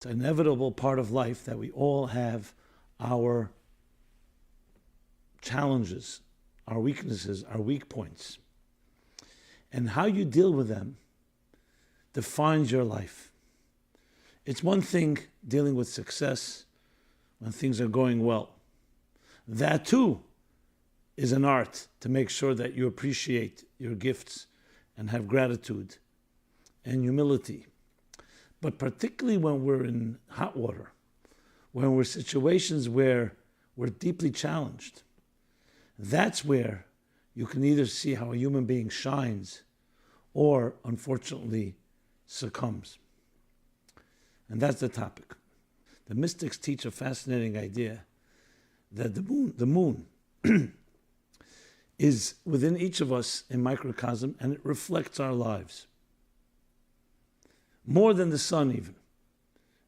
It's an inevitable part of life that we all have our challenges, our weaknesses, our weak points. And how you deal with them defines your life. It's one thing dealing with success when things are going well. That too is an art to make sure that you appreciate your gifts and have gratitude and humility. But particularly when we're in hot water, when we're in situations where we're deeply challenged, that's where you can either see how a human being shines or, unfortunately, succumbs. And that's the topic. The mystics teach a fascinating idea that the moon is within each of us in microcosm, and it reflects our lives. More than the sun even.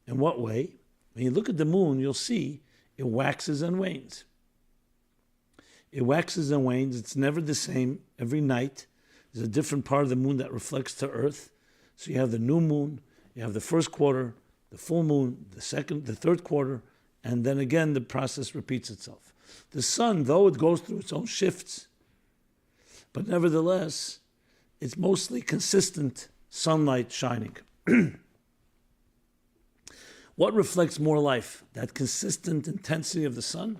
In what way? When you look at the moon, you'll see it waxes and wanes. It waxes and wanes. It's never the same. Every night, there's a different part of the moon that reflects to Earth. So you have the new moon, you have the first quarter, the full moon, the third quarter, and then again the process repeats itself. The sun, though it goes through its own shifts, but nevertheless, it's mostly consistent sunlight shining. What reflects more life? That consistent intensity of the sun,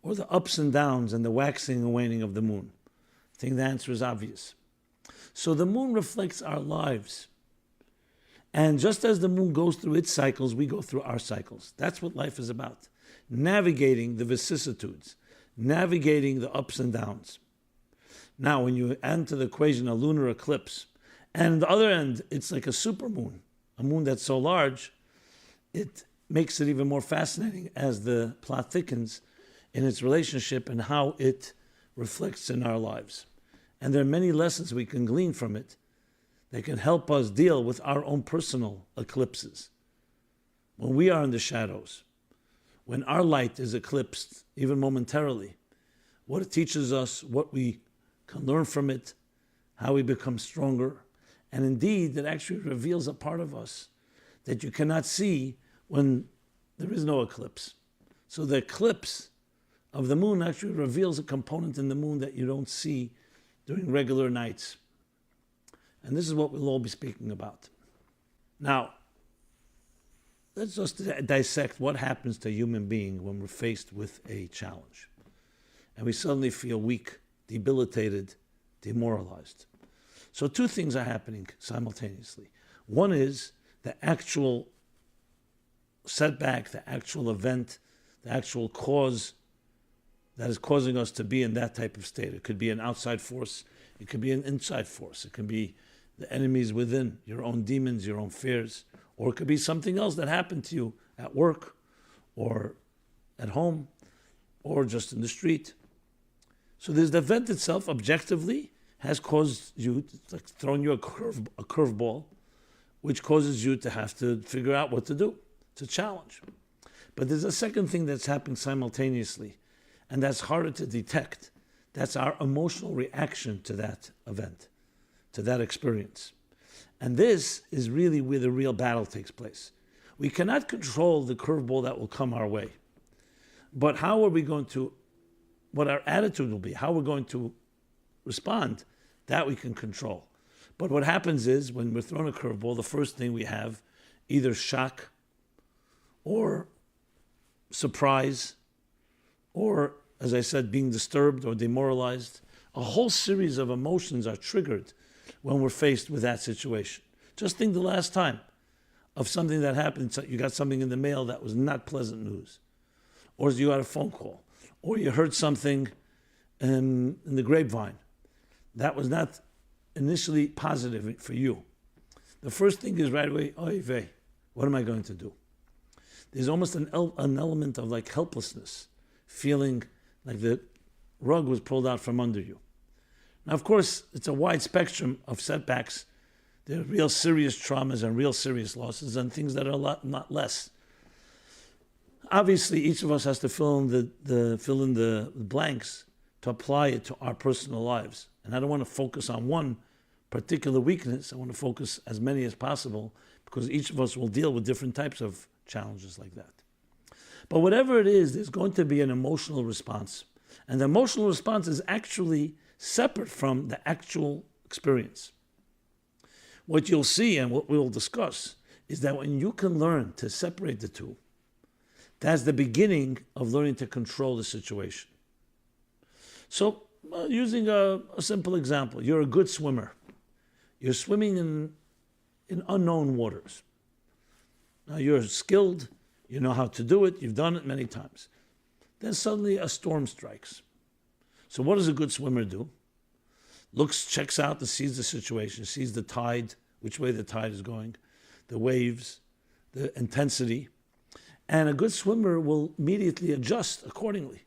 or the ups and downs and the waxing and waning of the moon? I think the answer is obvious. So the moon reflects our lives. And just as the moon goes through its cycles, we go through our cycles. That's what life is about. Navigating the vicissitudes, navigating the ups and downs. Now, when you add to the equation a lunar eclipse, and on the other end, it's like a supermoon, a moon that's so large, it makes it even more fascinating as the plot thickens in its relationship and how it reflects in our lives. And there are many lessons we can glean from it that can help us deal with our own personal eclipses. When we are in the shadows, when our light is eclipsed, even momentarily, what it teaches us, what we can learn from it, how we become stronger. And indeed, it actually reveals a part of us that you cannot see when there is no eclipse. So the eclipse of the moon actually reveals a component in the moon that you don't see during regular nights. And this is what we'll all be speaking about. Now, let's just dissect what happens to a human being when we're faced with a challenge. And we suddenly feel weak, debilitated, demoralized. So two things are happening simultaneously. One is the actual setback, the actual event, the actual cause that is causing us to be in that type of state. It could be an outside force. It could be an inside force. It could be the enemies within, your own demons, your own fears. Or it could be something else that happened to you at work or at home or just in the street. So there's the event itself, objectively, has caused you, like thrown you a curveball, which causes you to have to figure out what to do. It's a challenge. But there's a second thing that's happening simultaneously, and that's harder to detect. That's our emotional reaction to that event, to that experience. And this is really where the real battle takes place. We cannot control the curveball that will come our way. But how are we going to, what our attitude will be, how we're going to respond, that we can control. But what happens is, when we're thrown a curveball, the first thing we have, either shock or surprise, or, as I said, being disturbed or demoralized. A whole series of emotions are triggered when we're faced with that situation. Just think the last time of something that happened. You got something in the mail that was not pleasant news. Or you got a phone call. Or you heard something in the grapevine that was not initially positive for you. The first thing is right away, oy vey, what am I going to do? There's almost an element of like helplessness, feeling like the rug was pulled out from under you. Now, of course, it's a wide spectrum of setbacks. There are real serious traumas and real serious losses and things that are a lot not less. Obviously, each of us has to fill in the blanks to apply it to our personal lives. And I don't want to focus on one particular weakness. I want to focus as many as possible, because each of us will deal with different types of challenges like that. But whatever it is, there's going to be an emotional response. And the emotional response is actually separate from the actual experience. What you'll see and what we'll discuss is that when you can learn to separate the two, that's the beginning of learning to control the situation. So, using a simple example, you're a good swimmer. You're swimming in unknown waters. Now you're skilled, you know how to do it, you've done it many times. Then suddenly a storm strikes. So what does a good swimmer do? Looks, checks out, and sees the situation, sees the tide, which way the tide is going, the waves, the intensity. And a good swimmer will immediately adjust accordingly.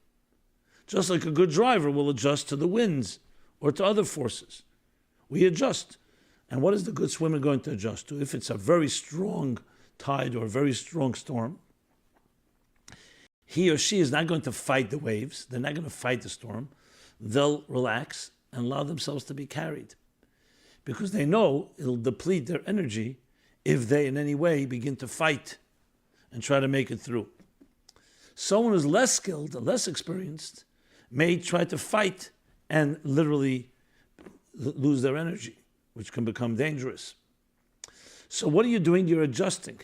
Just like a good driver will adjust to the winds or to other forces. We adjust. And what is the good swimmer going to adjust to? If it's a very strong tide or a very strong storm, he or she is not going to fight the waves. They're not going to fight the storm. They'll relax and allow themselves to be carried. Because they know it'll deplete their energy if they in any way begin to fight and try to make it through. Someone who's less skilled, less experienced, may try to fight and literally lose their energy, which can become dangerous. So what are you doing? You're adjusting.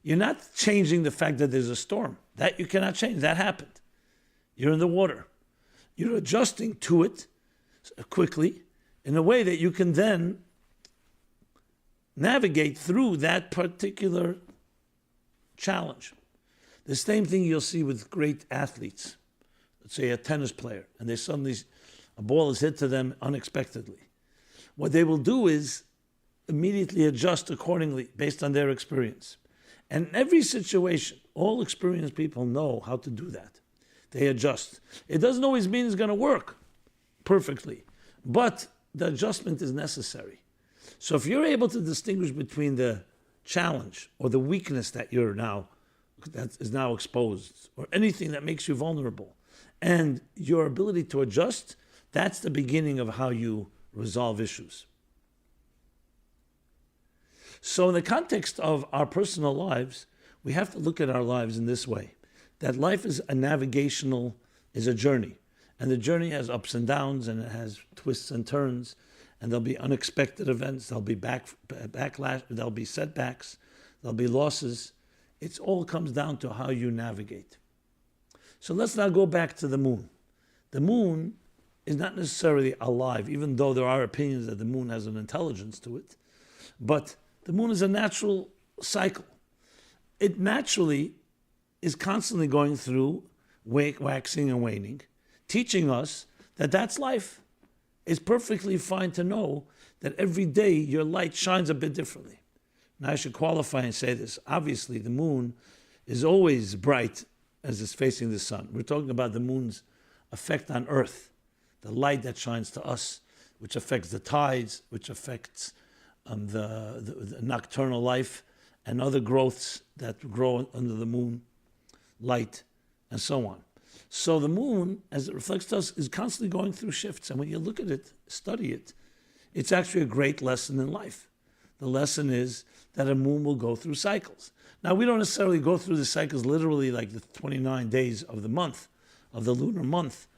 You're not changing the fact that there's a storm. That you cannot change. That happened. You're in the water. You're adjusting to it quickly in a way that you can then navigate through that particular challenge. The same thing you'll see with great athletes. Let's say a tennis player, and they suddenly, a ball is hit to them unexpectedly. What they will do is immediately adjust accordingly based on their experience. And in every situation, all experienced people know how to do that. They adjust. It doesn't always mean it's going to work perfectly, but the adjustment is necessary. So if you're able to distinguish between the challenge or the weakness that is now exposed, or anything that makes you vulnerable, and your ability to adjust, that's the beginning of how you resolve issues. So in the context of our personal lives, we have to look at our lives in this way, that life is a journey. And the journey has ups and downs, and it has twists and turns, and there'll be unexpected events, there'll be backlash, there'll be setbacks, there'll be losses. It all comes down to how you navigate. So let's now go back to the moon. The moon is not necessarily alive, even though there are opinions that the moon has an intelligence to it. But the moon is a natural cycle. It naturally is constantly going through waxing and waning, teaching us that that's life. It's perfectly fine to know that every day your light shines a bit differently. Now I should qualify and say this. Obviously, the moon is always bright as it's facing the sun. We're talking about the moon's effect on Earth, the light that shines to us, which affects the tides, which affects the nocturnal life and other growths that grow under the moon, light, and so on. So the moon, as it reflects to us, is constantly going through shifts. And when you look at it, study it, it's actually a great lesson in life. The lesson is that a moon will go through cycles. Now, we don't necessarily go through the cycles literally like the 29 days of the month, of the lunar month.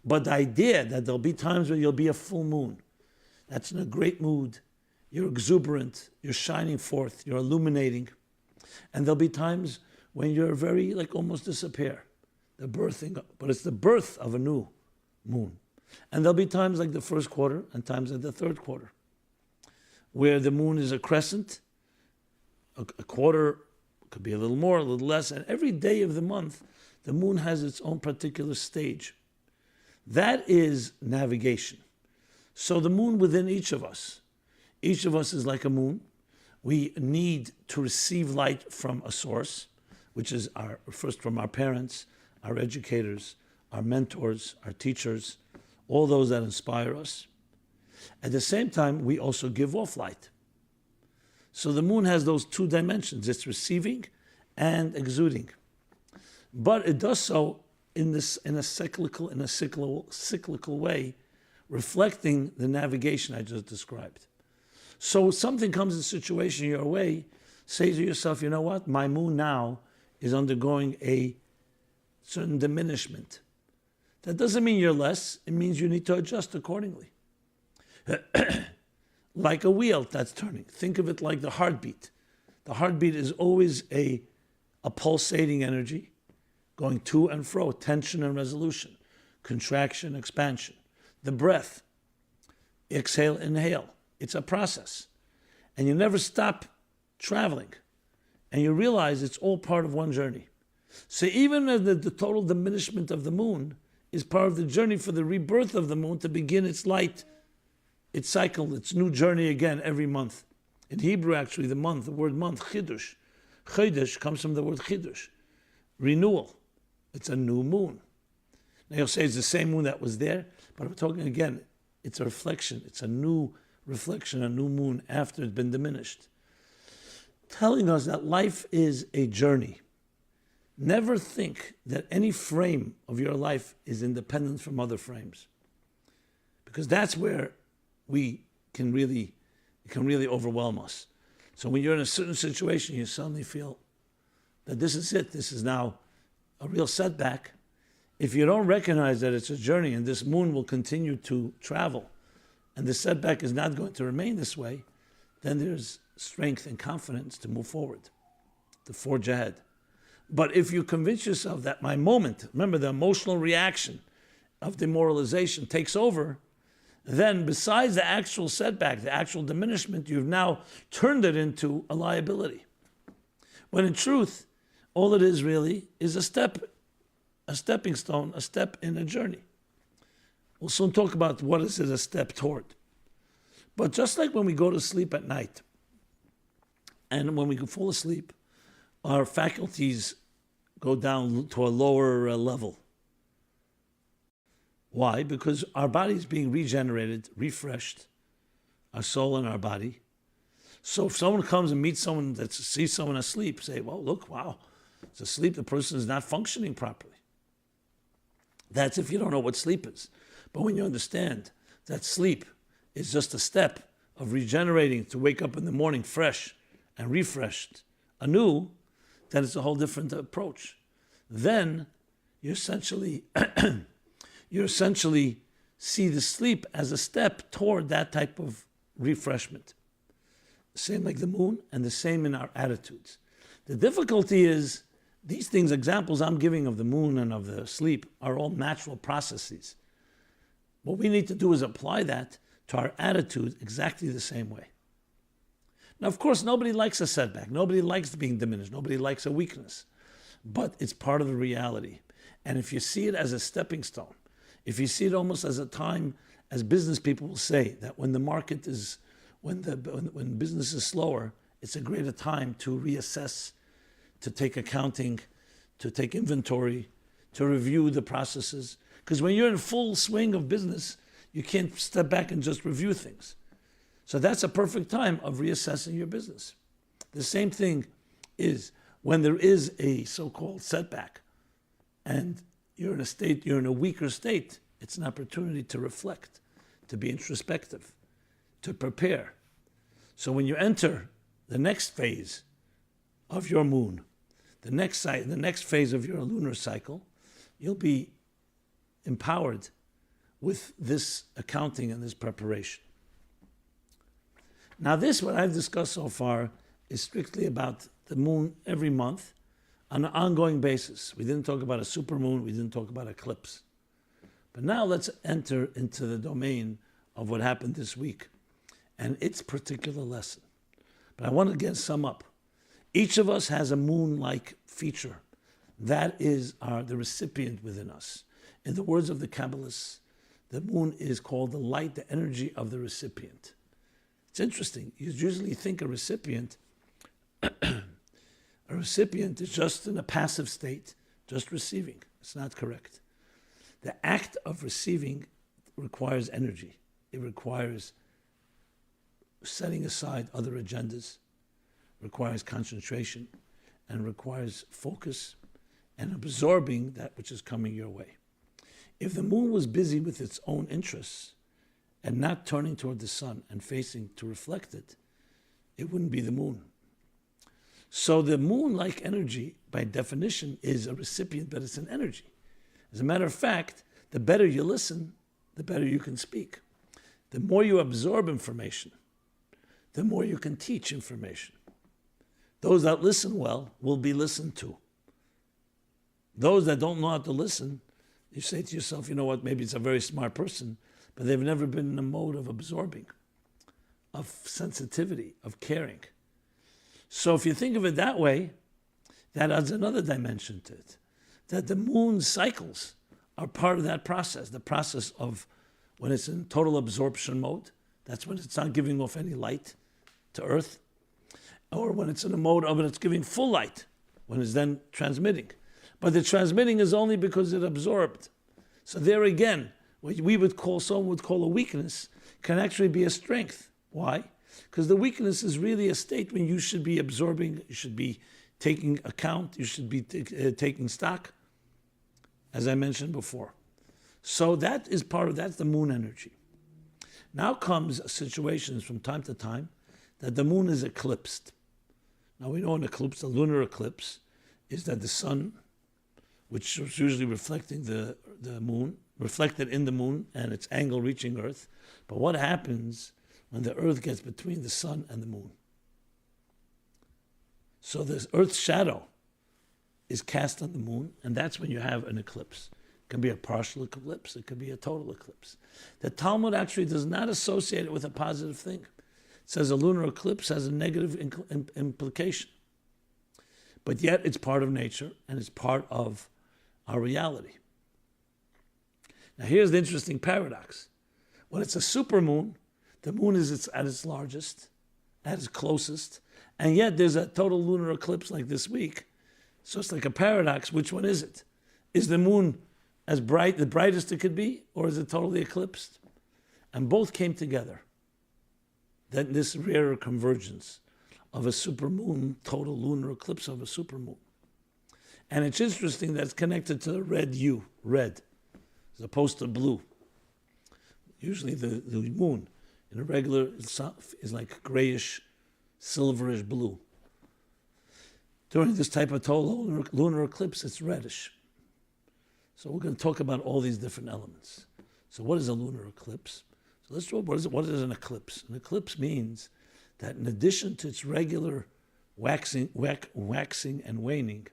But the idea that there'll be times where you'll be a full moon, that's in a great mood, you're exuberant, you're shining forth, you're illuminating. And there'll be times when you're very, almost disappear. The birthing, but it's the birth of a new moon. And there'll be times like the first quarter and times like the third quarter, where the moon is a crescent, a quarter, could be a little more, a little less, and every day of the month, the moon has its own particular stage. That is navigation. So the moon within each of us is like a moon. We need to receive light from a source, which is first from our parents, our educators, our mentors, our teachers, all those that inspire us. At the same time, we also give off light. So the moon has those two dimensions. It's receiving and exuding. But it does so in a cyclical way, reflecting the navigation I just described. So something comes in a situation your way, say to yourself, you know what? My moon now is undergoing a certain diminishment. That doesn't mean you're less. It means you need to adjust accordingly. Like a wheel that's turning. Think of it like the heartbeat. The heartbeat is always a pulsating energy going to and fro, tension and resolution, contraction, expansion. The breath, exhale, inhale. It's a process. And you never stop traveling. And you realize it's all part of one journey. So even the total diminishment of the moon is part of the journey for the rebirth of the moon to begin its light, its cycle, its new journey again every month. In Hebrew, actually, the word month, chidush. Chodesh comes from the word chidush, renewal. It's a new moon. Now you'll say it's the same moon that was there, but I'm talking again, it's a reflection. It's a new reflection, a new moon after it's been diminished. Telling us that life is a journey. Never think that any frame of your life is independent from other frames. Because that's where it can really overwhelm us. So when you're in a certain situation, you suddenly feel that this is it. This is now a real setback. If you don't recognize that it's a journey and this moon will continue to travel and the setback is not going to remain this way, then there's strength and confidence to move forward, to forge ahead. But if you convince yourself that my moment, remember the emotional reaction of demoralization takes over, then besides the actual setback, the actual diminishment, you've now turned it into a liability. When in truth, all it is really is a stepping stone, a step in a journey. We'll soon talk about what is it a step toward. But just like when we go to sleep at night, and when we fall asleep, our faculties go down to a lower level. Why? Because our body is being regenerated, refreshed, our soul and our body. So if someone comes and meets someone that sees someone asleep, say, well, look, wow, it's asleep, the person is not functioning properly. That's if you don't know what sleep is. But when you understand that sleep is just a step of regenerating to wake up in the morning fresh and refreshed anew, then it's a whole different approach. Then you essentially see the sleep as a step toward that type of refreshment. Same like the moon, and the same in our attitudes. The difficulty is these things, examples I'm giving of the moon and of the sleep, are all natural processes. What we need to do is apply that to our attitude exactly the same way. Now, of course, nobody likes a setback. Nobody likes being diminished. Nobody likes a weakness. But it's part of the reality. And if you see it as a stepping stone, if you see it almost as a time, as business people will say, that when the market is, when business is slower, it's a greater time to reassess, to take accounting, to take inventory, to review the processes. Because when you're in full swing of business, you can't step back and just review things. So that's a perfect time of reassessing your business. The same thing is when there is a so-called setback and you're in a weaker state, it's an opportunity to reflect, to be introspective, to prepare. So when you enter the next phase of your moon, the next phase of your lunar cycle, you'll be empowered with this accounting and this preparation. Now this, what I've discussed so far, is strictly about the moon every month on an ongoing basis. We didn't talk about a supermoon, we didn't talk about eclipse. But now let's enter into the domain of what happened this week and its particular lesson. But I want to again sum up. Each of us has a moon-like feature. That is the recipient within us. In the words of the Kabbalists, the moon is called the light, the energy of the recipient. It's interesting. You usually think a recipient is just in a passive state, just receiving. It's not correct. The act of receiving requires energy. It requires setting aside other agendas, requires concentration, and requires focus and absorbing that which is coming your way. If the moon was busy with its own interests and not turning toward the sun and facing to reflect it, it wouldn't be the moon. So the moon-like energy, by definition, is a recipient, but it's an energy. As a matter of fact, the better you listen, the better you can speak. The more you absorb information, the more you can teach information. Those that listen well will be listened to. Those that don't know how to listen, you say to yourself, you know what, maybe it's a very smart person, but they've never been in a mode of absorbing, of sensitivity, of caring. So if you think of it that way, that adds another dimension to it. That the moon's cycles are part of that process, the process of when it's in total absorption mode, that's when it's not giving off any light to Earth, or when it's in a mode of it's giving full light, when it's then transmitting. But the transmitting is only because it absorbed. So there again, what someone would call a weakness can actually be a strength. Why? Because the weakness is really a state when you should be absorbing, you should be taking account, you should be taking stock, as I mentioned before. So that is that's the moon energy. Now comes situations from time to time that the moon is eclipsed. Now we know an eclipse, a lunar eclipse, is that the sun, which is usually reflecting the moon, reflected in the moon and its angle reaching Earth. But what happens when the Earth gets between the sun and the moon? So the Earth's shadow is cast on the moon, and that's when you have an eclipse. It can be a partial eclipse, it could be a total eclipse. The Talmud actually does not associate it with a positive thing. It says a lunar eclipse has a negative implication. But yet it's part of nature, and it's part of our reality. Now here's the interesting paradox. When it's a supermoon, the moon is at its largest, at its closest, and yet there's a total lunar eclipse like this week. So it's like a paradox. Which one is it? Is the moon as bright, the brightest it could be, or is it totally eclipsed? And both came together. Then this rare convergence of a supermoon, total lunar eclipse of a supermoon. And it's interesting that it's connected to the red hue, red, as opposed to blue. Usually the moon in a regular is like grayish, silverish blue. During this type of total lunar eclipse, it's reddish. So we're going to talk about all these different elements. So what is a lunar eclipse? So let's talk, what is an eclipse? An eclipse means that in addition to its regular waxing and waning,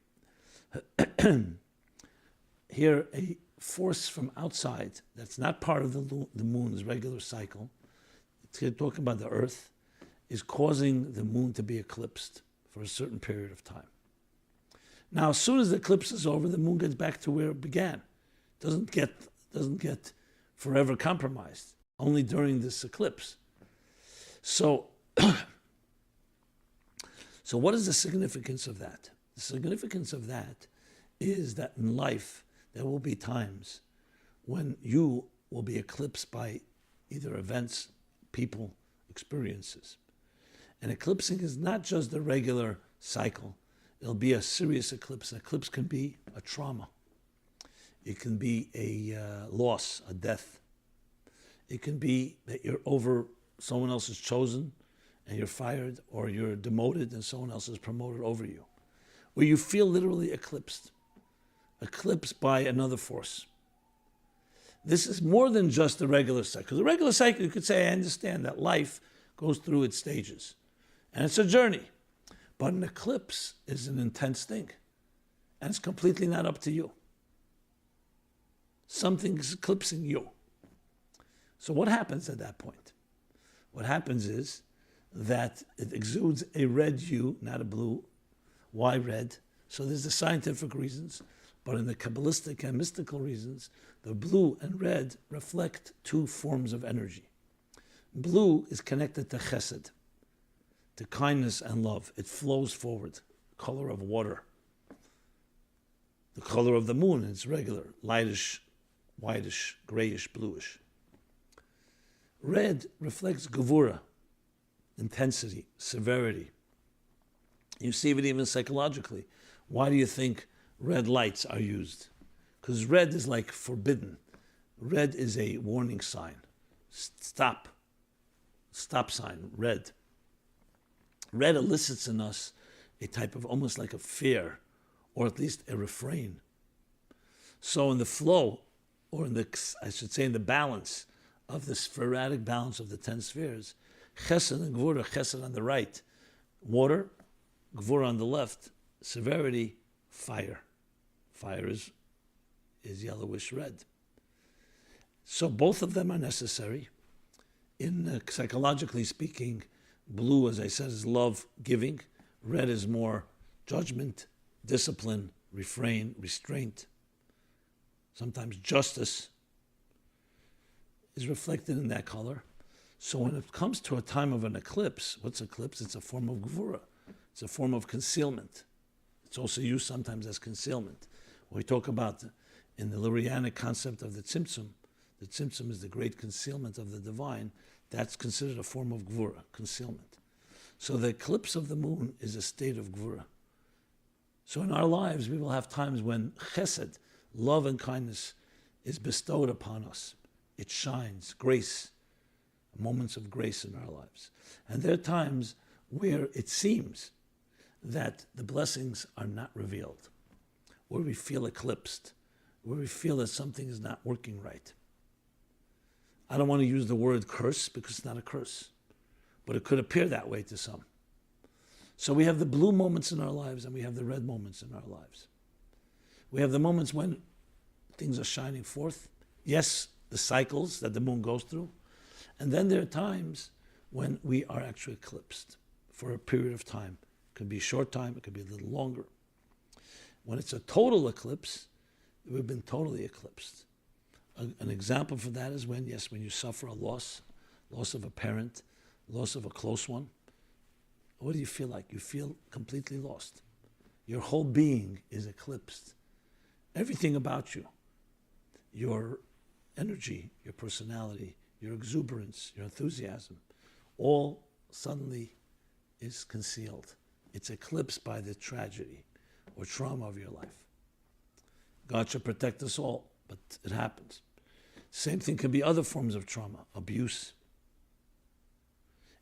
here a force from outside that's not part of the moon's regular cycle, it's talking about the Earth, is causing the moon to be eclipsed for a certain period of time. Now, as soon as the eclipse is over, the moon gets back to where it began. Doesn't get forever compromised, only during this eclipse. So what is the significance of that? The significance of that is that in life, there will be times when you will be eclipsed by either events, people, experiences. And eclipsing is not just the regular cycle. It'll be a serious eclipse. An eclipse can be a trauma. It can be a loss, a death. It can be that you're over, someone else is chosen and you're fired, or you're demoted and someone else is promoted over you. Where you feel literally eclipsed by another force. This is more than just the regular cycle. The regular cycle, you could say, I understand that life goes through its stages. And it's a journey. But an eclipse is an intense thing. And it's completely not up to you. Something's eclipsing you. So what happens at that point? What happens is that it exudes a red hue, not a blue. Why red? So there's the scientific reasons. But in the Kabbalistic and mystical reasons, the blue and red reflect two forms of energy. Blue is connected to chesed, to kindness and love. It flows forward, color of water. The color of the moon is regular, lightish, whitish, grayish, bluish. Red reflects gevura, intensity, severity. You see it even psychologically. Why do you think red lights are used? Because red is like forbidden. Red is a warning sign. Stop. Stop sign, red. Red elicits in us a type of almost like a fear, or at least a refrain. So in the flow, or in the, I should say in the balance of the sporadic balance of the 10 spheres, chesed and gvura, chesed on the right, water, gvura on the left, severity, fire. Fire is yellowish red. So both of them are necessary. In psychologically speaking, blue, as I said, is love, giving. Red is more judgment, discipline, refrain, restraint. Sometimes justice is reflected in that color. So when it comes to a time of an eclipse, what's eclipse? It's a form of gvura. It's a form of concealment. It's also used sometimes as concealment. When we talk about in the Lurianic concept of the tzimtzum is the great concealment of the divine. That's considered a form of gvura, concealment. So the eclipse of the moon is a state of gvura. So in our lives, we will have times when chesed, love and kindness, is bestowed upon us. It shines, grace, moments of grace in our lives. And there are times where it seems that the blessings are not revealed, where we feel eclipsed, where we feel that something is not working right. I don't want to use the word curse because it's not a curse, but it could appear that way to some. So we have the blue moments in our lives and we have the red moments in our lives. We have the moments when things are shining forth. Yes, the cycles that the moon goes through. And then there are times when we are actually eclipsed for a period of time. It could be a short time, it could be a little longer. When it's a total eclipse, we've been totally eclipsed. An example for that is when you suffer a loss of a parent, loss of a close one. What do you feel like? You feel completely lost. Your whole being is eclipsed. Everything about you, your energy, your personality, your exuberance, your enthusiasm, all suddenly is concealed. It's eclipsed by the tragedy or trauma of your life. God should protect us all, but it happens. Same thing can be other forms of trauma, abuse.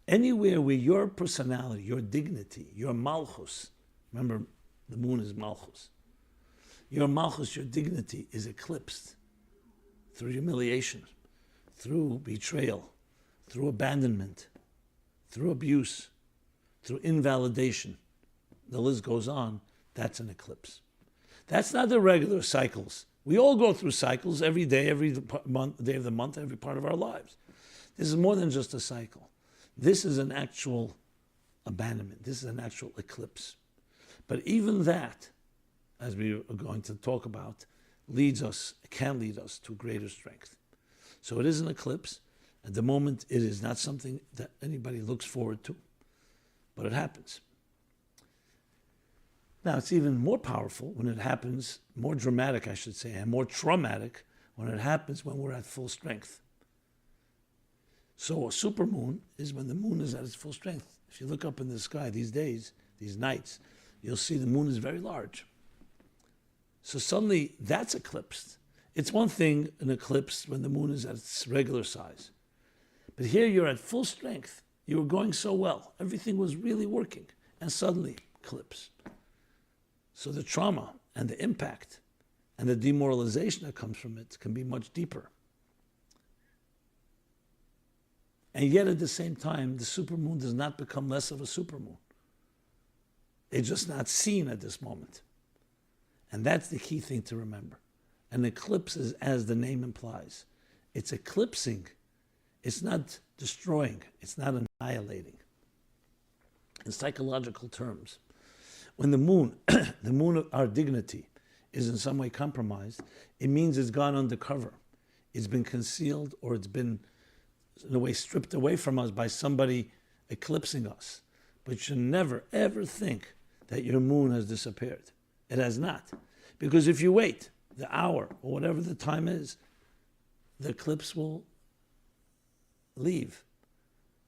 Anywhere where your personality, your dignity, your malchus, remember the moon is malchus, your malchus, your dignity is eclipsed through humiliation, through betrayal, through abandonment, through abuse, through invalidation. The list goes on. That's an eclipse. That's not the regular cycles. We all go through cycles every day, every month, day of the month, every part of our lives. This is more than just a cycle. This is an actual abandonment. This is an actual eclipse. But even that, as we are going to talk about, can lead us to greater strength. So it is an eclipse. At the moment, it is not something that anybody looks forward to, but it happens. Now, it's even more powerful when it happens, more dramatic, I should say, and more traumatic when it happens when we're at full strength. So a supermoon is when the moon is at its full strength. If you look up in the sky these days, these nights, you'll see the moon is very large. So suddenly that's eclipsed. It's one thing, an eclipse, when the moon is at its regular size. But here you're at full strength. You were going so well. Everything was really working. And suddenly, eclipse. So the trauma and the impact and the demoralization that comes from it can be much deeper. And yet at the same time, the supermoon does not become less of a supermoon. It's just not seen at this moment. And that's the key thing to remember. An eclipse is, as the name implies, it's eclipsing. It's not destroying. It's not annihilating. In psychological terms, when the moon, the moon of our dignity, is in some way compromised, it means it's gone undercover. It's been concealed, or it's been, in a way, stripped away from us by somebody eclipsing us. But you should never, ever think that your moon has disappeared. It has not. Because if you wait the hour, or whatever the time is, the eclipse will leave.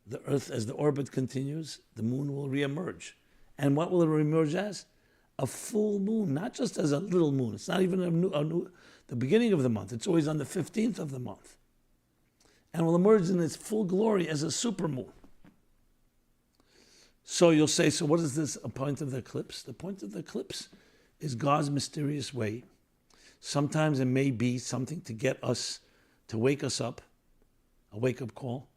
The Earth, as the orbit continues, the moon will reemerge. And what will it reemerge as? A full moon, not just as a little moon. It's not even the beginning of the month. It's always on the 15th of the month. And will emerge in its full glory as a supermoon. So you'll say, so what is this a point of the eclipse? The point of the eclipse is God's mysterious way. Sometimes it may be something to get us, to wake us up, a wake-up call,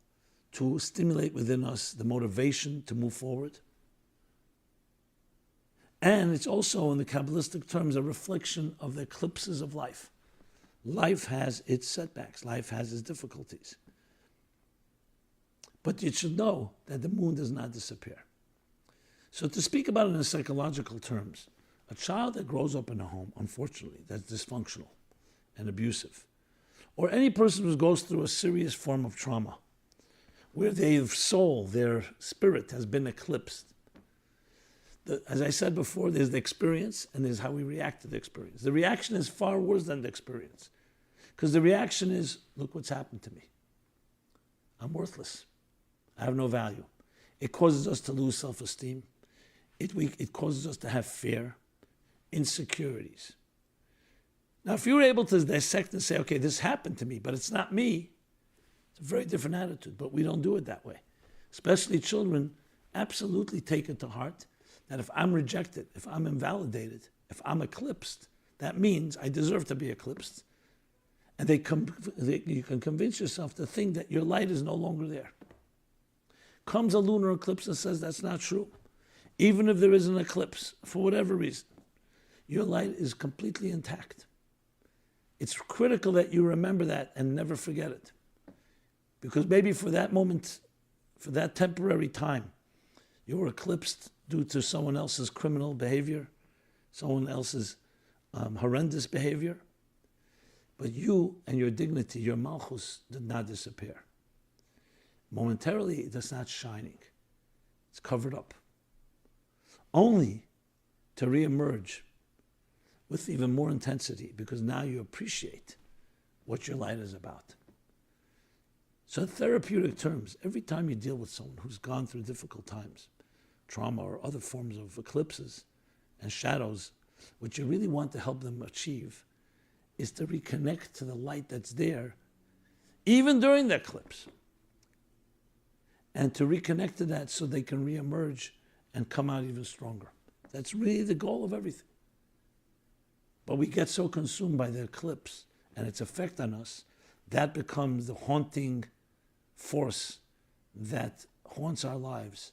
to stimulate within us the motivation to move forward. And it's also, in the Kabbalistic terms, a reflection of the eclipses of life. Life has its setbacks. Life has its difficulties. But you should know that the moon does not disappear. So to speak about it in psychological terms, a child that grows up in a home, unfortunately, that's dysfunctional and abusive, or any person who goes through a serious form of trauma, where their soul, their spirit has been eclipsed. As I said before, there's the experience and there's how we react to the experience. The reaction is far worse than the experience. Because the reaction is, look what's happened to me. I'm worthless. I have no value. It causes us to lose self-esteem. It causes us to have fear, insecurities. Now, if you're able to dissect and say, okay, this happened to me, but it's not me, it's a very different attitude, but we don't do it that way. Especially children absolutely take it to heart that if I'm rejected, if I'm invalidated, if I'm eclipsed, that means I deserve to be eclipsed. And you can convince yourself to think that your light is no longer there. Comes a lunar eclipse and says that's not true. Even if there is an eclipse, for whatever reason, your light is completely intact. It's critical that you remember that and never forget it. Because maybe for that moment, for that temporary time, you were eclipsed due to someone else's criminal behavior, someone else's horrendous behavior. But you and your dignity, your malchus, did not disappear. Momentarily, it's not shining. It's covered up. Only to reemerge with even more intensity, because now you appreciate what your light is about. So in therapeutic terms, every time you deal with someone who's gone through difficult times, trauma or other forms of eclipses and shadows, what you really want to help them achieve is to reconnect to the light that's there, even during the eclipse. And to reconnect to that so they can reemerge and come out even stronger. That's really the goal of everything. But we get so consumed by the eclipse and its effect on us, that becomes the haunting force that haunts our lives,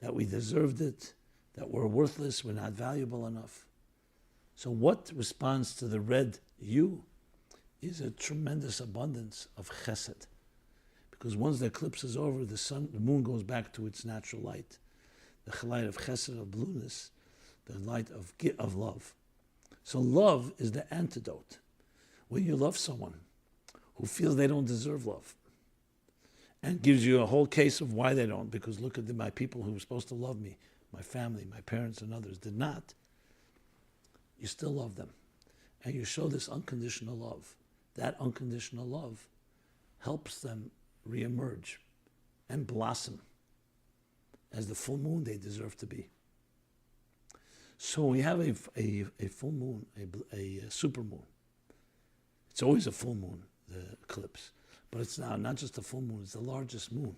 that we deserved it, that we're worthless, we're not valuable enough. So what responds to the red you is a tremendous abundance of chesed. Because once the eclipse is over, the moon goes back to its natural light. The light of chesed, of blueness, the light of love. So love is the antidote. When you love someone who feels they don't deserve love, and gives you a whole case of why they don't, because look at my people who were supposed to love me, my family, my parents and others did not, you still love them. And you show this unconditional love. That unconditional love helps them reemerge and blossom as the full moon they deserve to be. So we have a full moon, a super moon. It's always a full moon, the eclipse. But it's now not just a full moon, it's the largest moon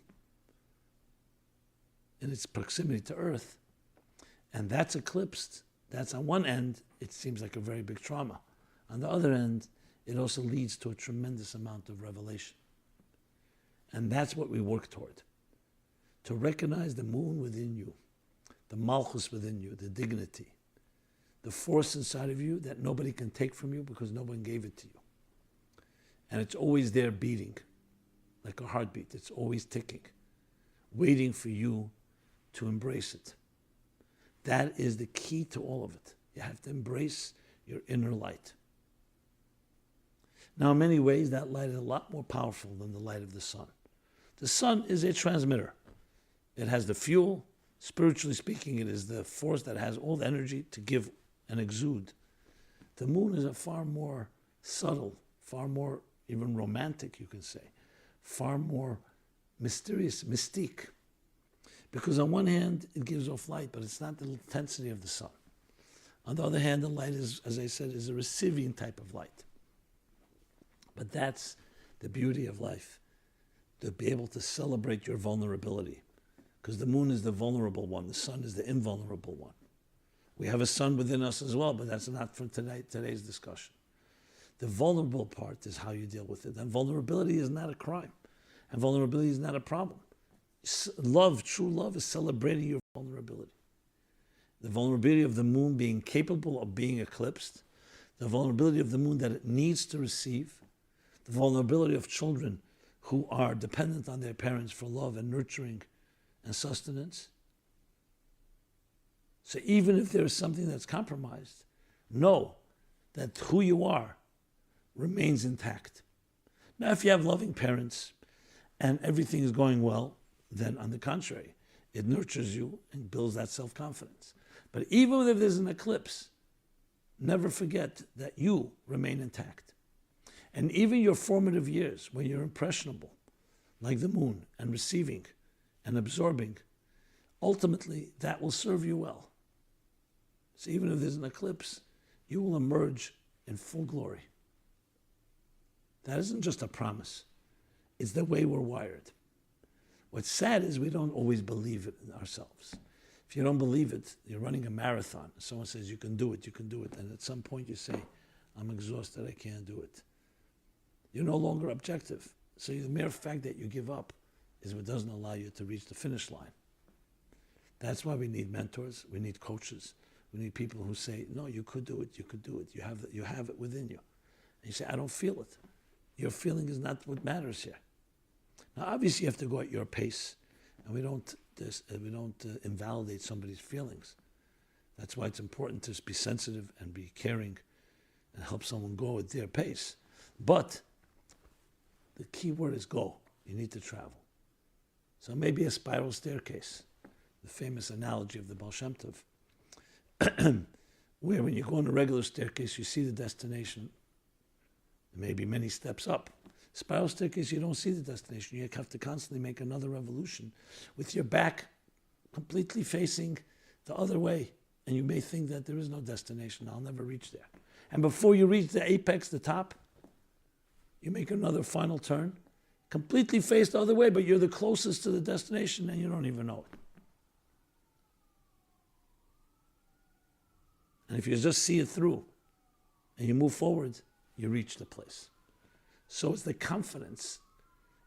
in its proximity to Earth. And that's eclipsed. That's on one end, it seems like a very big trauma. On the other end, it also leads to a tremendous amount of revelation. And that's what we work toward. To recognize the moon within you, the malchus within you, the dignity, the force inside of you that nobody can take from you because no one gave it to you. And it's always there beating, like a heartbeat. It's always ticking, waiting for you to embrace it. That is the key to all of it. You have to embrace your inner light. Now, in many ways, that light is a lot more powerful than the light of the sun. The sun is a transmitter. It has the fuel. Spiritually speaking, it is the force that has all the energy to give and exude. The moon is a far more subtle, far more even romantic, you could say, far more mysterious, mystique. Because on one hand, it gives off light, but it's not the intensity of the sun. On the other hand, the light is, as I said, is a receiving type of light. But that's the beauty of life, to be able to celebrate your vulnerability, because the moon is the vulnerable one, the sun is the invulnerable one. We have a sun within us as well, but that's not for today's discussion. The vulnerable part is how you deal with it. And vulnerability is not a crime. And vulnerability is not a problem. Love, true love, is celebrating your vulnerability. The vulnerability of the moon being capable of being eclipsed, the vulnerability of the moon that it needs to receive, the vulnerability of children who are dependent on their parents for love and nurturing and sustenance. So even if there is something that's compromised, know that who you are remains intact. Now, if you have loving parents and everything is going well, then on the contrary, it nurtures you and builds that self-confidence. But even if there's an eclipse, never forget that you remain intact. And even your formative years, when you're impressionable, like the moon, and receiving and absorbing, ultimately that will serve you well. So even if there's an eclipse, you will emerge in full glory. That isn't just a promise. It's the way we're wired. What's sad is we don't always believe it in ourselves. If you don't believe it, you're running a marathon. Someone says, you can do it, and at some point you say, I'm exhausted, I can't do it. You're no longer objective. So the mere fact that you give up is what doesn't allow you to reach the finish line. That's why we need mentors, we need coaches, we need people who say, no, you could do it, you have it within you. And you say, I don't feel it. Your feeling is not what matters here. Now, obviously, you have to go at your pace, and we don't invalidate somebody's feelings. That's why it's important to be sensitive and be caring and help someone go at their pace. But the key word is go. You need to travel. So maybe a spiral staircase, the famous analogy of the Baal Shem Tov, where when you go on a regular staircase, you see the destination, maybe many steps up. Spiral staircase, you don't see the destination. You have to constantly make another revolution with your back completely facing the other way. And you may think that there is no destination. I'll never reach there. And before you reach the apex, the top, you make another final turn, completely face the other way, but you're the closest to the destination and you don't even know it. And if you just see it through and you move forward, you reach the place. So it's the confidence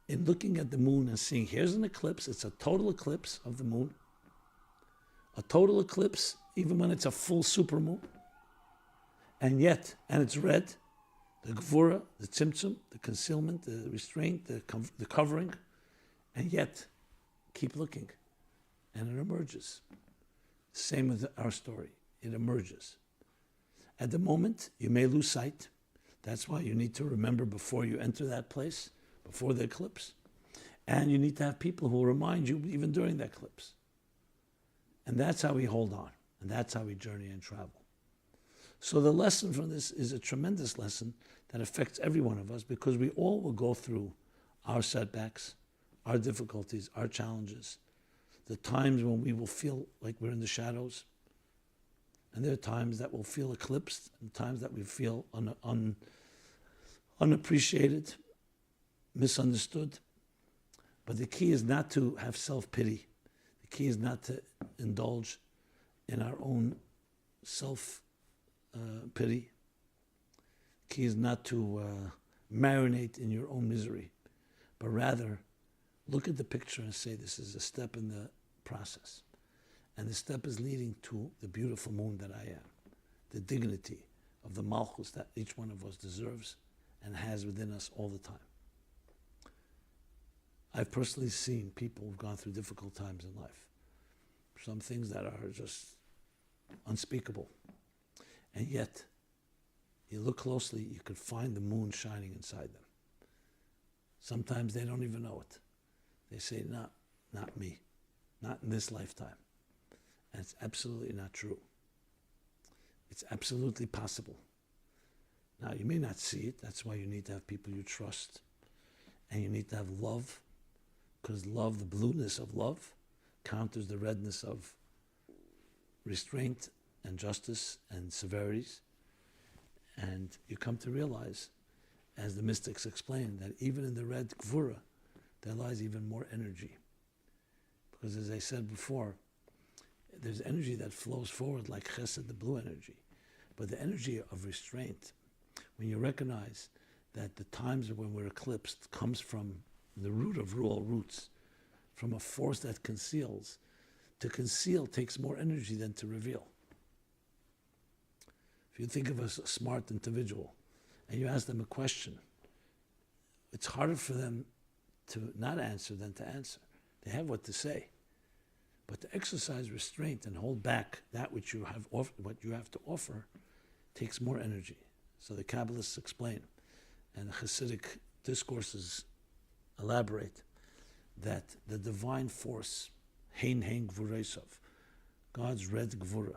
in looking at the moon and seeing, here's an eclipse, it's a total eclipse of the moon. A total eclipse, even when it's a full supermoon. And it's red, the gvura, the tzimtzum, the concealment, the restraint, the covering, and yet keep looking. And it emerges. Same with our story, it emerges. At the moment, you may lose sight. That's why you need to remember before you enter that place, before the eclipse. And you need to have people who will remind you even during the eclipse. And that's how we hold on. And that's how we journey and travel. So the lesson from this is a tremendous lesson that affects every one of us, because we all will go through our setbacks, our difficulties, our challenges, the times when we will feel like we're in the shadows. And there are times that we'll feel eclipsed, and times that we feel unappreciated, misunderstood. But the key is not to have self-pity. The key is not to indulge in our own self-pity. The key is not to marinate in your own misery, but rather look at the picture and say, this is a step in the process. And the step is leading to the beautiful moon that I am, the dignity of the malchus that each one of us deserves and has within us all the time. I've personally seen people who've gone through difficult times in life, some things that are just unspeakable. And yet, you look closely, you could find the moon shining inside them. Sometimes they don't even know it. They say, not me, not in this lifetime. And it's absolutely not true. It's absolutely possible. Now, you may not see it. That's why you need to have people you trust. And you need to have love, because love, the blueness of love, counters the redness of restraint and justice and severities. And you come to realize, as the mystics explain, that even in the red gvura, there lies even more energy. Because as I said before, there's energy that flows forward like chesed, the blue energy. But the energy of restraint, when you recognize that the times when we're eclipsed comes from the root of all roots, from a force that conceals. To conceal takes more energy than to reveal. If you think of a smart individual and you ask them a question, it's harder for them to not answer than to answer. They have what to say. But to exercise restraint and hold back that which you have what you have to offer takes more energy. So the Kabbalists explain, and the Hasidic discourses elaborate, that the divine force, hein gvuresov, God's red gvura,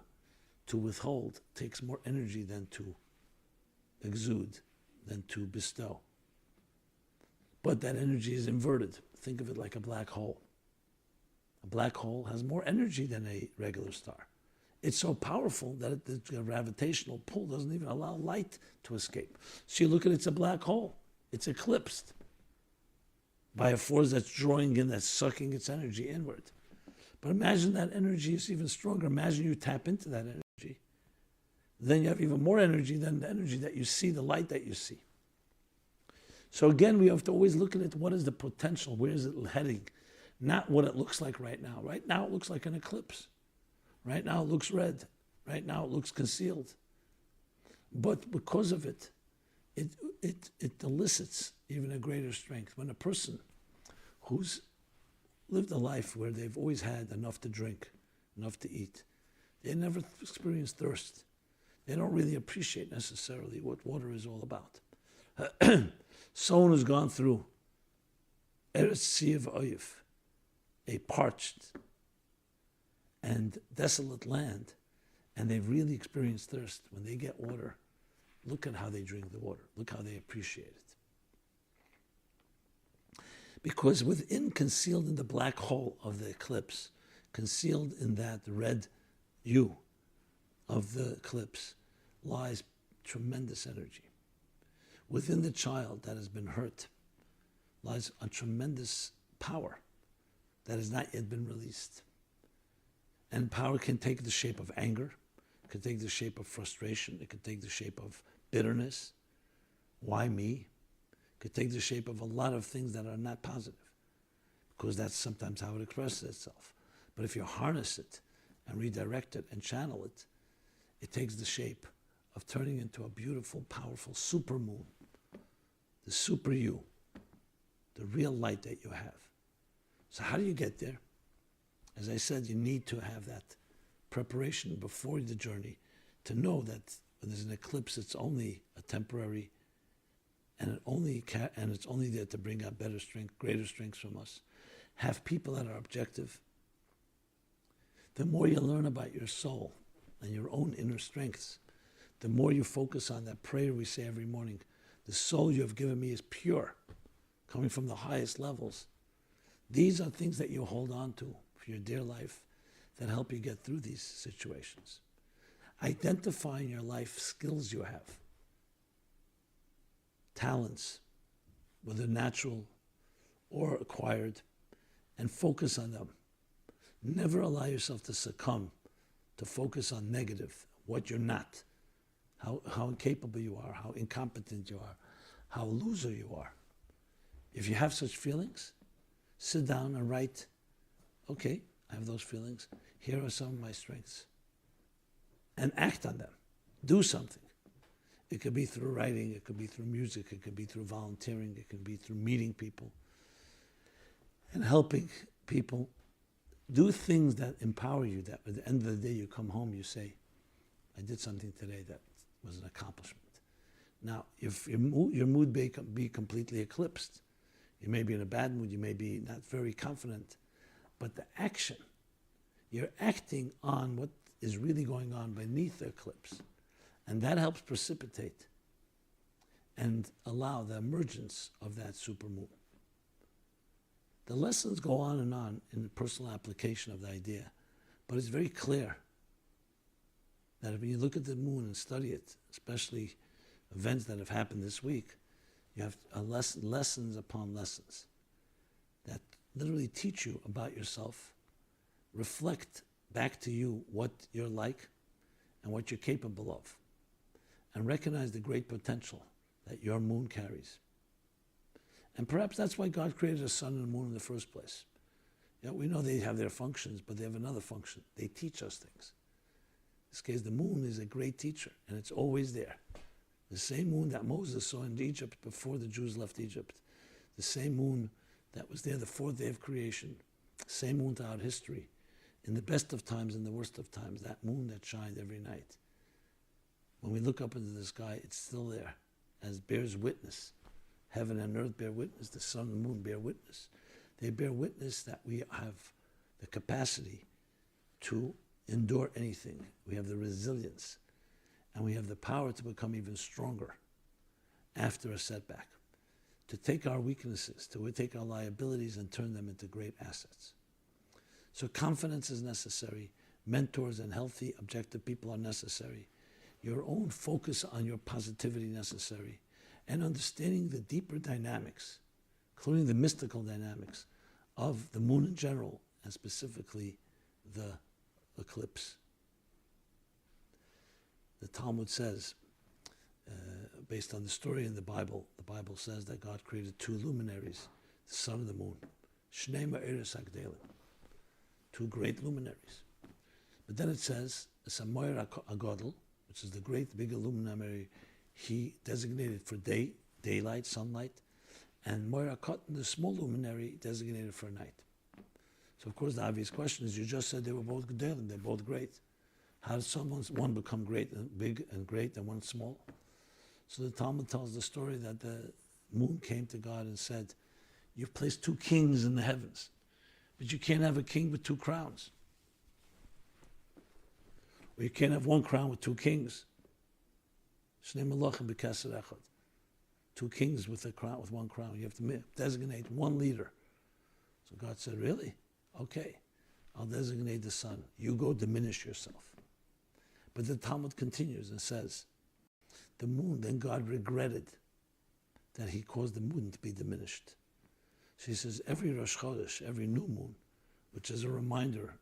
to withhold takes more energy than to exude, than to bestow. But that energy is inverted. Think of it like a black hole. A black hole has more energy than a regular star. It's so powerful that the gravitational pull doesn't even allow light to escape. So you look at it, it's a black hole. It's eclipsed by a force that's drawing in, that's sucking its energy inward. But imagine that energy is even stronger. Imagine you tap into that energy. Then you have even more energy than the energy that you see, the light that you see. So again, we have to always look at it, what is the potential? Where is it heading? Not what it looks like right now. Right now it looks like an eclipse. Right now it looks red. Right now it looks concealed. But because of it, it elicits even a greater strength. When a person who's lived a life where they've always had enough to drink, enough to eat, they never experience thirst. They don't really appreciate necessarily what water is all about. Someone who's gone through Eretz Siv Oyev, a parched and desolate land, and they've really experienced thirst. When they get water, look at how they drink the water. Look how they appreciate it. Because within, concealed in the black hole of the eclipse, concealed in that red hue of the eclipse, lies tremendous energy. Within the child that has been hurt lies a tremendous power that has not yet been released. And power can take the shape of anger, it can take the shape of frustration, it can take the shape of bitterness. Why me? It could take the shape of a lot of things that are not positive, because that's sometimes how it expresses itself. But if you harness it and redirect it and channel it, it takes the shape of turning into a beautiful, powerful supermoon, the super you, the real light that you have. So how do you get there? As I said, you need to have that preparation before the journey to know that when there's an eclipse, it's only a temporary, and it's only there to bring out better strength, greater strengths from us. Have people that are objective. The more you learn about your soul and your own inner strengths, the more you focus on that prayer we say every morning. The soul you have given me is pure, coming from the highest levels. These are things that you hold on to for your dear life that help you get through these situations. Identify in your life skills you have, talents, whether natural or acquired, and focus on them. Never allow yourself to succumb to focus on negative, what you're not, how incapable you are, how incompetent you are, how loser you are. If you have such feelings, sit down and write, okay, I have those feelings. Here are some of my strengths. And act on them. Do something. It could be through writing, it could be through music, it could be through volunteering, it could be through meeting people and helping people. Do things that empower you, that at the end of the day you come home, you say, I did something today that was an accomplishment. Now, if your mood may be completely eclipsed, you may be in a bad mood, you may be not very confident, but the action, you're acting on what is really going on beneath the eclipse. And that helps precipitate and allow the emergence of that supermoon. The lessons go on in the personal application of the idea, but it's very clear that when you look at the moon and study it, especially events that have happened this week, you have lessons upon lessons that literally teach you about yourself reflect back to you what you're like and what you're capable of, and recognize the great potential that your moon carries. And perhaps that's why God created a sun and a moon in the first place. We know they have their functions, but they have another function. They teach us things. In this case, the moon is a great teacher, and it's always there. The same moon that Moses saw in Egypt before the Jews left Egypt. The same moon that was there the fourth day of creation. Same moon throughout history. In the best of times and the worst of times, that moon that shined every night. When we look up into the sky, it's still there, as bears witness. Heaven and earth bear witness. The sun and moon bear witness. They bear witness that we have the capacity to endure anything. We have the resilience, and we have the power to become even stronger after a setback, to take our weaknesses, to take our liabilities and turn them into great assets. So confidence is necessary. Mentors and healthy, objective people are necessary. Your own focus on your positivity necessary, and understanding the deeper dynamics, including the mystical dynamics of the moon in general, and specifically the eclipse. The Talmud says, based on the story in the Bible says that God created two luminaries, the sun and the moon, Shnei Ma'eres Hagdelim, two great luminaries. But then it says, Samoyer Agadol, which is the great, bigger luminary, he designated for daylight, sunlight, and Moira Cotton, the small luminary, designated for night. So of course the obvious question is, you just said they were both Gedolim, they're both great. How does one become great and big and great and one small? So the Talmud tells the story that the moon came to God and said, you've placed two kings in the heavens, but you can't have a king with two crowns. Or you can't have one crown with two kings. Shnei Malachim b'keser echad. Two kings with a crown, with one crown. You have to designate one leader. So God said, really? Okay, I'll designate the sun. You go diminish yourself. But the Talmud continues and says, the moon, then God regretted that he caused the moon to be diminished. She says, every Rosh Chodesh, every new moon, which is a reminder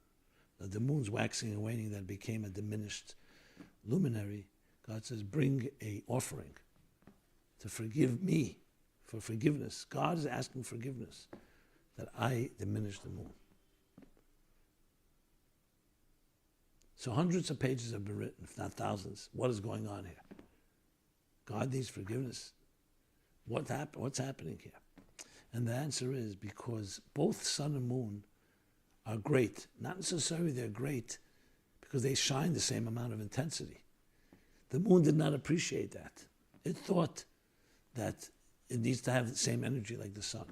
that the moon's waxing and waning, that became a diminished luminary, God says, bring a offering to forgive me, for forgiveness. God is asking forgiveness that I diminished the moon. So hundreds of pages have been written, if not thousands. What is going on here? God needs forgiveness. What's happening here? And the answer is because both sun and moon are great. Not necessarily they're great because they shine the same amount of intensity. The moon did not appreciate that. It thought that it needs to have the same energy like the sun.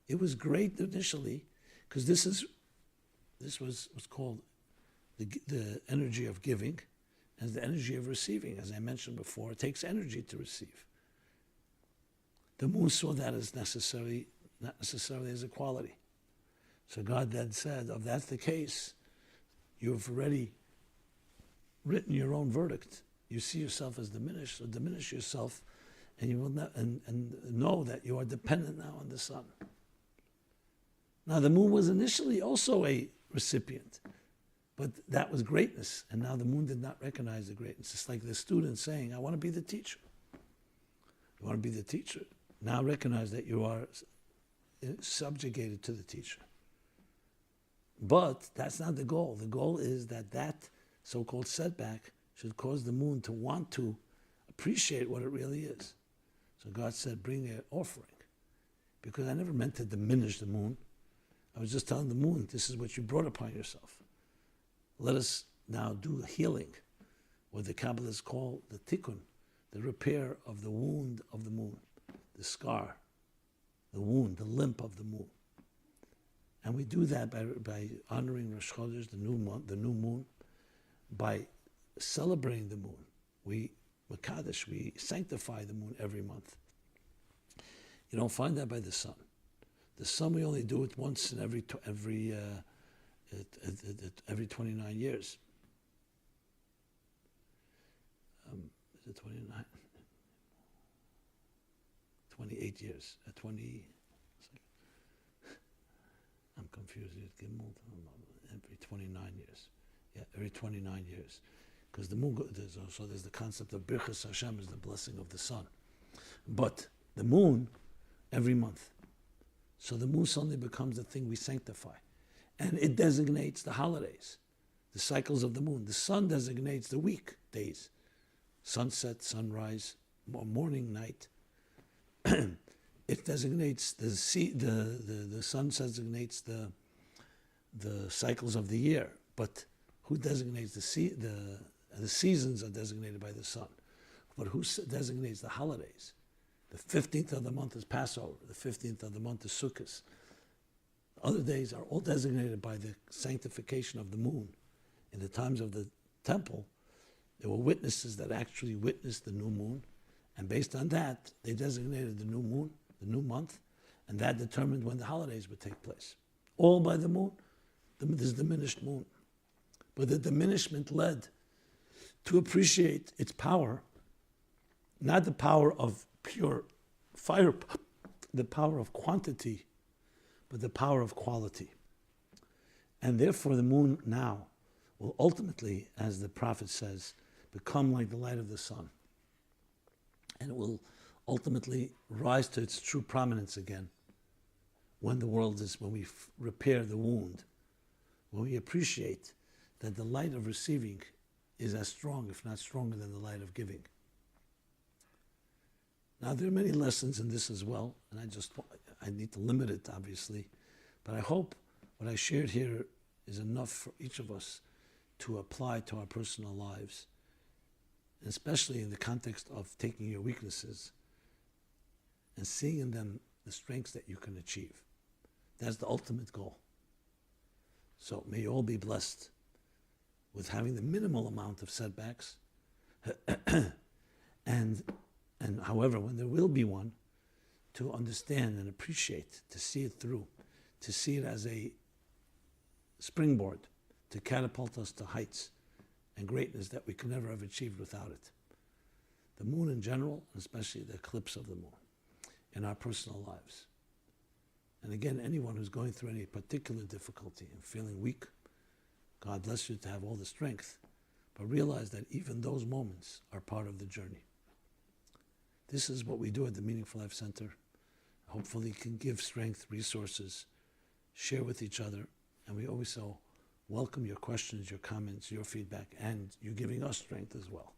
It was great initially because this was what's called the energy of giving and the energy of receiving. As I mentioned before, it takes energy to receive. The moon saw that as necessary, not necessarily as a quality. So God then said, if that's the case, you've already written your own verdict. You see yourself as diminished, so diminish yourself, and you will not, and know that you are dependent now on the sun. Now the moon was initially also a recipient, but that was greatness, and now the moon did not recognize the greatness. It's like the student saying, I want to be the teacher. You want to be the teacher? Now recognize that you are subjugated to the teacher. But that's not the goal. The goal is that so-called setback should cause the moon to want to appreciate what it really is. So God said, bring an offering. Because I never meant to diminish the moon. I was just telling the moon, this is what you brought upon yourself. Let us now do healing, what the Kabbalists call the tikkun, the repair of the wound of the moon, the scar, the wound, the limp of the moon. And we do that by honoring Rosh Chodesh, the new moon, by celebrating the moon. We sanctify the moon every month. You don't find that by the sun. The sun, we only do it once in every 29 years. Is it 29? 28 years. 20. I'm confused. Every 29 years. Yeah, every 29 years. Because the moon, there's the concept of Birchas Hashem is the blessing of the sun. But the moon, every month. So the moon suddenly becomes the thing we sanctify. And it designates the holidays, the cycles of the moon. The sun designates the weekdays. Sunset, sunrise, morning, night. It designates the sun designates the cycles of the year. But who designates the seasons are designated by the sun. But who designates the holidays? The 15th of the month is Passover. The 15th of the month is Sukkot. Other days are all designated by the sanctification of the moon. In the times of the temple, there were witnesses that actually witnessed the new moon. And based on that, they designated the new moon, the new month, and that determined when the holidays would take place. All by the moon, this diminished moon. But the diminishment led to appreciate its power, not the power of pure fire, the power of quantity, but the power of quality. And therefore the moon now will ultimately, as the prophet says, become like the light of the sun. And it will ultimately rise to its true prominence again when we repair the wound, when we appreciate that the light of receiving is as strong, if not stronger, than the light of giving. Now, there are many lessons in this as well, and I need to limit it, obviously, but I hope what I shared here is enough for each of us to apply to our personal lives, and especially in the context of taking your weaknesses and seeing in them the strengths that you can achieve. That's the ultimate goal. So may you all be blessed with having the minimal amount of setbacks, and however, when there will be one, to understand and appreciate, to see it through, to see it as a springboard to catapult us to heights and greatness that we could never have achieved without it. The moon in general, and especially the eclipse of the moon in our personal lives. And again, anyone who's going through any particular difficulty and feeling weak, God bless you to have all the strength, but realize that even those moments are part of the journey. This is what we do at the Meaningful Life Center. Hopefully can give strength, resources, share with each other, and we always so welcome your questions, your comments, your feedback, and you giving us strength as well.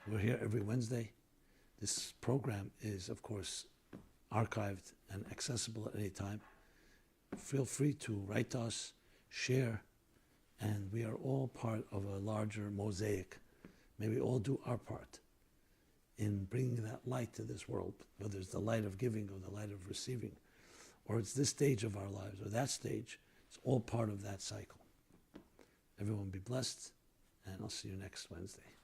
We're here every Wednesday. This program is, of course, archived and accessible at any time. Feel free to write to us, share, and we are all part of a larger mosaic. May we all do our part in bringing that light to this world, whether it's the light of giving or the light of receiving, or it's this stage of our lives or that stage. It's all part of that cycle. Everyone be blessed, and I'll see you next Wednesday.